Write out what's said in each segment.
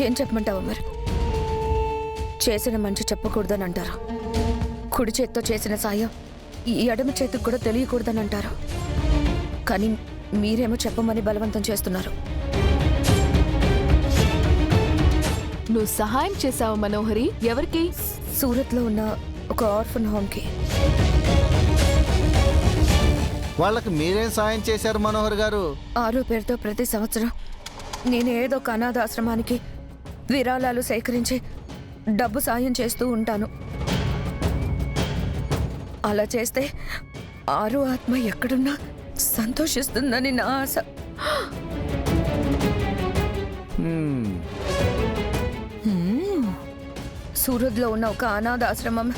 ఏం చెప్పమంటావు అమర్? చేసిన మంచి చెప్పకూడదని అంటారు. కుడి చేత్తో చేసిన సాయం ఈ ఎడమ చేతికి కూడా తెలియకూడదని అంటారు. కానీ మీరేమో చెప్పమని బలవంతం చేస్తున్నారు. నువ్వు సహాయం చేశావు మనోహరి. ఎవరికి? సూరత్లో ఉన్న ఒక ఆర్ఫన్ హోమ్కి. వాళ్ళకి మీరేం సాయం చేశారు మనోహర్ గారు? ఆరో పేరుతో ప్రతి సంవత్సరం నేను ఏదో ఒక అనాథాశ్రమానికి విరాళాలు సేకరించి డబ్బు సాయం చేస్తూ ఉంటాను. అలా చేస్తే ఆరో ఆత్మ ఎక్కడున్నా సంతోషిస్తుందని నా ఆశ. సూరత్లో ఉన్న ఒక అనాథాశ్రమం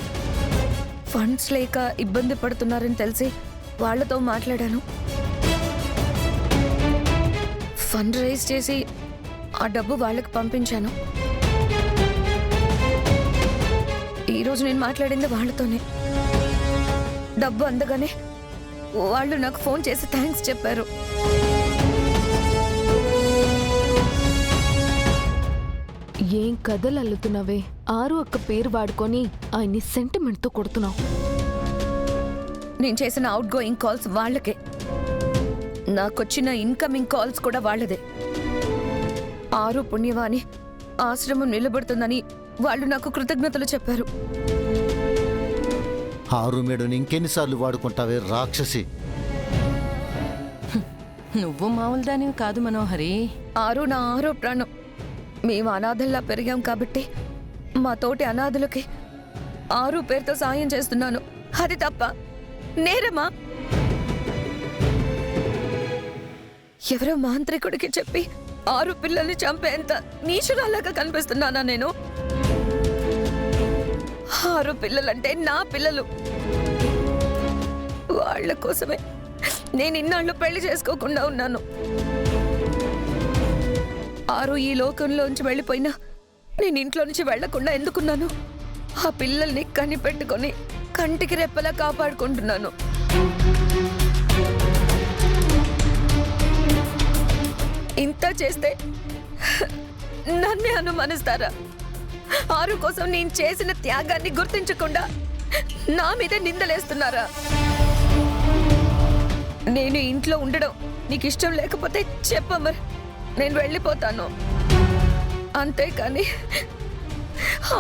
ఫండ్స్ లేక ఇబ్బంది పడుతున్నారని తెలిసి వాళ్లతో మాట్లాడాను. ఫండ్ రైజ్ చేసి ఆ డబ్బు వాళ్ళకి పంపించాను. ఈరోజు నేను మాట్లాడింది వాళ్ళతోనే. డబ్బు అందగానే వాళ్ళు నాకు ఫోన్ చేసి థ్యాంక్స్ చెప్పారు. ఏం కథలు అల్లుతున్నావే? ఆరు అక్క పేరు వాడుకొని ఆయన్ని సెంటిమెంట్తో కొడుతున్నావు. నేను చేసిన అవుట్ గోయింగ్ కాల్స్ వాళ్ళకే, నాకొచ్చిన ఇన్కమింగ్ కాల్స్ కూడా వాళ్ళదే. ఆరు పుణ్యవాణి ఆశ్రమం నిలబడుతుందని వాళ్ళు నాకు కృతజ్ఞతలు చెప్పారు. ఆరు మేడని ఇంకెన్నిసార్లు వాడుకుంటావే రాక్షసి? నువ్వు మామూలు దానివి కాదు మనోహరి. ఆరు నా ఆరో ప్రాణం. మేము అనాథల్లా పెరిగాం కాబట్టి మా తోటి అనాథులకి ఆరు పేరుతో సాయం చేస్తున్నాను. అది తప్ప నేరమా? ఎవరో మాంత్రికుడికి చెప్పి ఆరు పిల్లల్ని చంపేంత నీచురాలాగా కనిపిస్తున్నానా నేను? ఆరు పిల్లలంటే నా పిల్లలు. వాళ్ళ కోసమే నేను ఇన్నాళ్ళు పెళ్లి చేసుకోకుండా ఉన్నాను. ఆరు ఈ లోకంలోంచి వెళ్ళిపోయినా నేను ఇంట్లో నుంచి వెళ్లకుండా ఎందుకున్నాను? ఆ పిల్లల్ని కనిపెట్టుకొని కంటికి రెప్పలా కాపాడుకుంటున్నాను. ఇంత చేస్తే నన్నే అనుమానిస్తారా? ఆరు కోసం నేను చేసిన త్యాగాన్ని గుర్తించకుండా నా మీద నిందలేస్తున్నారా? నేను ఇంట్లో ఉండడం నీకు ఇష్టం లేకపోతే చెప్పమర్, నేను వెళ్ళిపోతాను. అంతేకాని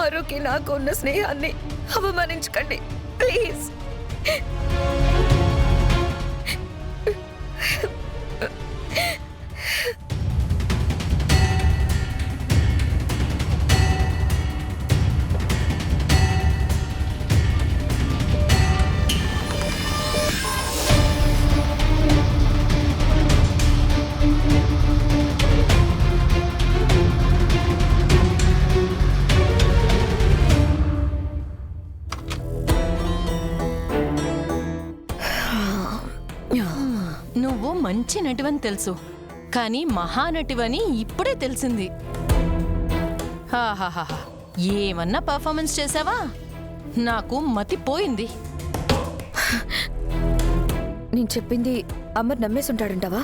ఆరుకి నాకు ఉన్న స్నేహాన్ని అవమానించకండి ప్లీజ్. నువ్వు మంచి నటివని తెలుసు, కానీ మహానటివని ఇప్పుడే తెలిసింది. హాహాహా, ఏమన్నా పర్ఫార్మెన్స్ చేసావా? నాకు మతిపోయింది. నేను చెప్పింది అమర్ నమ్మేసుంటాడంటావా?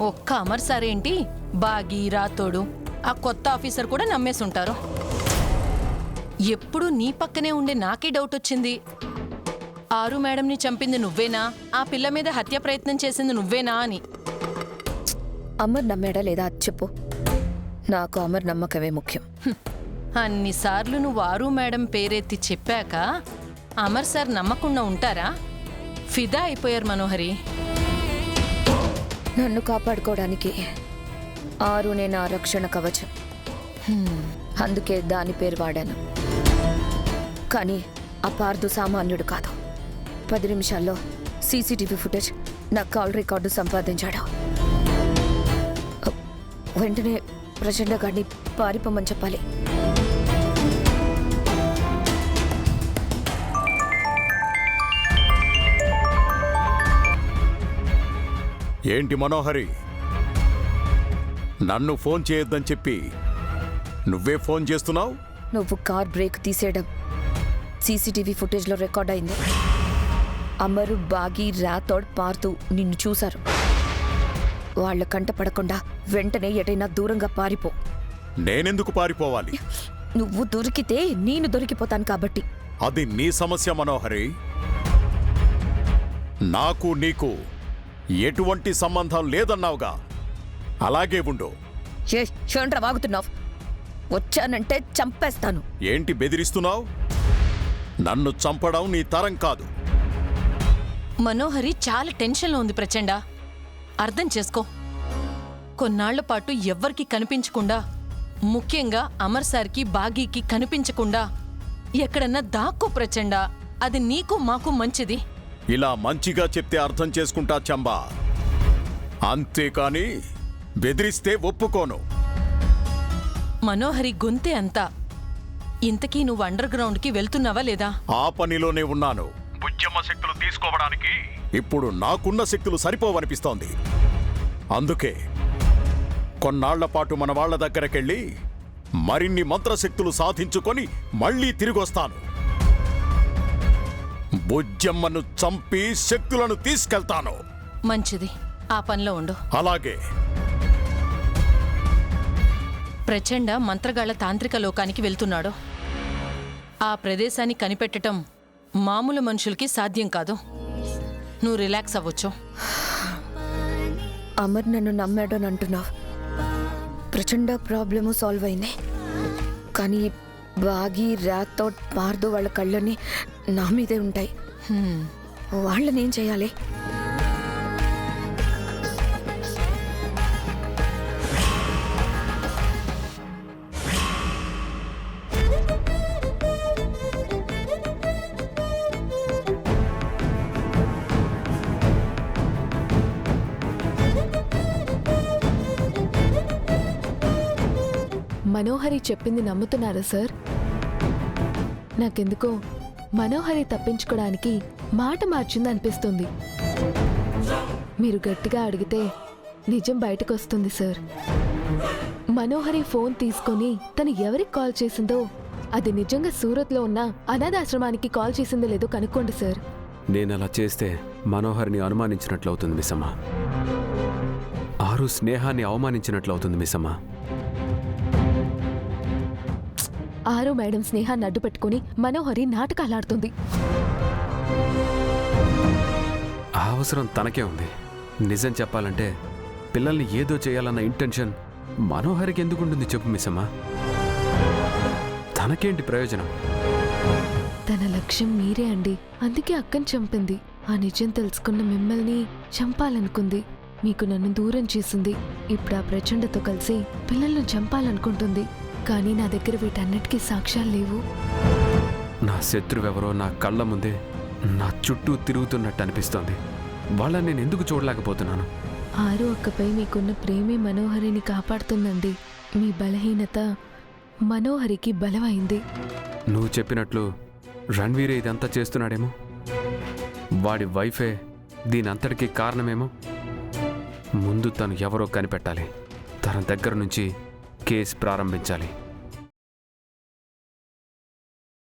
ఒక్క అమర్ సారేంటి, బాగి రాతోడు ఆ కొత్త ఆఫీసర్ కూడా నమ్మేసుంటారు. ఎప్పుడు నీ పక్కనే ఉండే నాకే డౌట్ వచ్చింది. ఆరు మేడంని చంపింది నువ్వేనా, ఆ పిల్ల మీద హత్య ప్రయత్నం చేసింది నువ్వేనా అని. అమర్ నమ్మాడా లేదా అది చెప్పు. నాకు అమర్ నమ్మకమే ముఖ్యం. అన్నిసార్లు నువ్వు ఆరు మేడం పేరెత్తి చెప్పాక అమర్ సార్ నమ్మకుండా ఉంటారా? ఫిదా అయిపోయారు మనోహరి. నన్ను కాపాడుకోవడానికి ఆరునే నా రక్షణ కవచం. అందుకే దాని పేరు వాడాను. కానీ ఆ పార్దు సామాన్యుడు కాదు. 10 నిమిషాల్లో సీసీటీవీ ఫుటేజ్ నా కాల్ రికార్డు సంపాదించాడు. వెంటనే ప్రచండ గాడిని పారిపోమని చెప్పాలి. ఏంటి మనోహరి, నన్ను ఫోన్ చేయొద్దని చెప్పి నువ్వే ఫోన్ చేస్తున్నావు? నువ్వు కార్ బ్రేక్ తీసేయడం సీసీటీవీ ఫుటేజ్లో రికార్డ్ అయింది. అమరు, బాగి, రాథోడ్, పార్తు నిన్ను చూశారు. వాళ్ళ కంట పడకుండా వెంటనే ఎటైనా దూరంగా పారిపో. నేనెందుకు పారిపోవాలి? నువ్వు దొరికితే నేను దొరికిపోతాను కాబట్టి. అది నీ సమస్య మనోహరి. నాకు నీకు ఎటువంటి సంబంధం లేదన్నావుగా, అలాగే ఉండు. ఏంట్రా వాగుతున్నావు? వచ్చానంటే చంపేస్తాను. ఏంటి బెదిరిస్తున్నావు? నన్ను చంపడం నీ తరం కాదు. మనోహరి చాలా టెన్షన్లో ఉంది ప్రచండ. అర్థం చేసుకో. కొన్నాళ్ల పాటు ఎవ్వరికి కనిపించకుండా, ముఖ్యంగా అమర్ సార్కి బాగీకి కనిపించకుండా ఎక్కడన్నా దాక్కో ప్రచండ. అది నీకు మాకు మంచిది. ఇలా మంచిగా చెప్తే అర్థం చేసుకుంటా చంబా, అంతేకాని బెదిరిస్తే ఒప్పుకోను. మనోహరి గొంతే అంతా. ఇంతకీ నువ్వు అండర్ గ్రౌండ్కి వెళ్తున్నావా లేదా? ఆ పనిలోనే ఉన్నాను. ఉద్యమ శక్తులు తీసుకోవడానికి ఇప్పుడు నాకున్న శక్తులు సరిపోవనిపిస్తోంది. అందుకే కొన్నాళ్ల పాటు మన వాళ్ల దగ్గరకెళ్ళి మరిన్ని మంత్రశక్తులు సాధించుకొని మళ్లీ తిరిగొస్తాను. బుజ్జమ్మను చంపి శక్తులను తీసుకెళ్తాను. మంచిది, ఆ పనిలో ఉండు. అలాగే. ప్రచండ మంత్రగాళ్ల తాంత్రిక లోకానికి వెళ్తున్నాడు. ఆ ప్రదేశాన్ని కనిపెట్టడం మామూలు మనుషులకి సాధ్యం కాదు. నువ్వు రిలాక్స్ అవ్వచ్చు. అమర్ నన్ను నమ్మాడని అంటున్నావు. ప్రచండ ప్రాబ్లము సాల్వ్ అయింది. కానీ బాగి రాతో పార్దు వాళ్ళ కళ్ళని నా మీదే ఉంటాయి. వాళ్ళనేం చేయాలి? మనోహరి చెప్పింది నమ్ముతున్నారా సార్? నాకెందుకో మనోహరి తప్పించుకోవడానికి మాట మార్చింది అనిపిస్తుంది. మీరు గట్టిగా అడిగితే నిజం బయటకు వస్తుంది సార్. మనోహరి ఫోన్ తీసుకొని తను ఎవరికి కాల్ చేసిందో అది నిజంగా సూరత్లో ఉన్న అనాథాశ్రమానికి కాల్ చేసిందో లేదో కనుక్కోండి సార్. నేనలా చేస్తే మనోహర్ని అనుమానించినట్లవుతుంది మిస్సమ్మ. ఆరు స్నేహాన్ని అవమానించినట్లవుతుంది మిస్సమ్మ. ఆరు మేడం స్నేహాన్ని అడ్డు పెట్టుకుని మనోహరి నాటకాలాడుతుంది. ఆ అవసరం తనకే ఉంది. నిజం చెప్పాలంటే పిల్లల్ని ఏదో చేయాలన్న ఇంటెన్షన్ మనోహరికి ఎందుకుంటుంది చెప్పు మిస్సమ్మ? తనకేంటి ప్రయోజనం? తన లక్ష్యం మీరే అండి. అందుకే అక్కని చంపింది. ఆ నిజం తెలుసుకున్న మిమ్మల్ని చంపాలనుకుంది. మీకు నన్ను దూరం చేసింది. ఇప్పుడు ఆ ప్రచండతో కలిసి పిల్లలను చంపాలనుకుంటుంది. కానీ నా దగ్గర వీటన్నిటికీ సాక్ష్యాలు లేవు. నా శత్రువెవరో నా కళ్ళ ముందే నా చుట్టూ తిరుగుతున్నట్టు అనిపిస్తోంది. వాళ్ళని నేను ఎందుకు చూడలేకపోతున్నాను? ఆరు అక్కపై మీకున్న ప్రేమే మనోహరిని కాపాడుతుందండి. మీ బలహీనత మనోహరికి బలమైంది. నువ్వు చెప్పినట్లు రణ్వీరే ఇదంతా చేస్తున్నాడేమో. వాడి వైఫే దీనంతటికీ కారణమేమో. ముందు తను ఎవరో కనిపెట్టాలి. తన దగ్గర నుంచి కేసు ప్రారంభించాలి.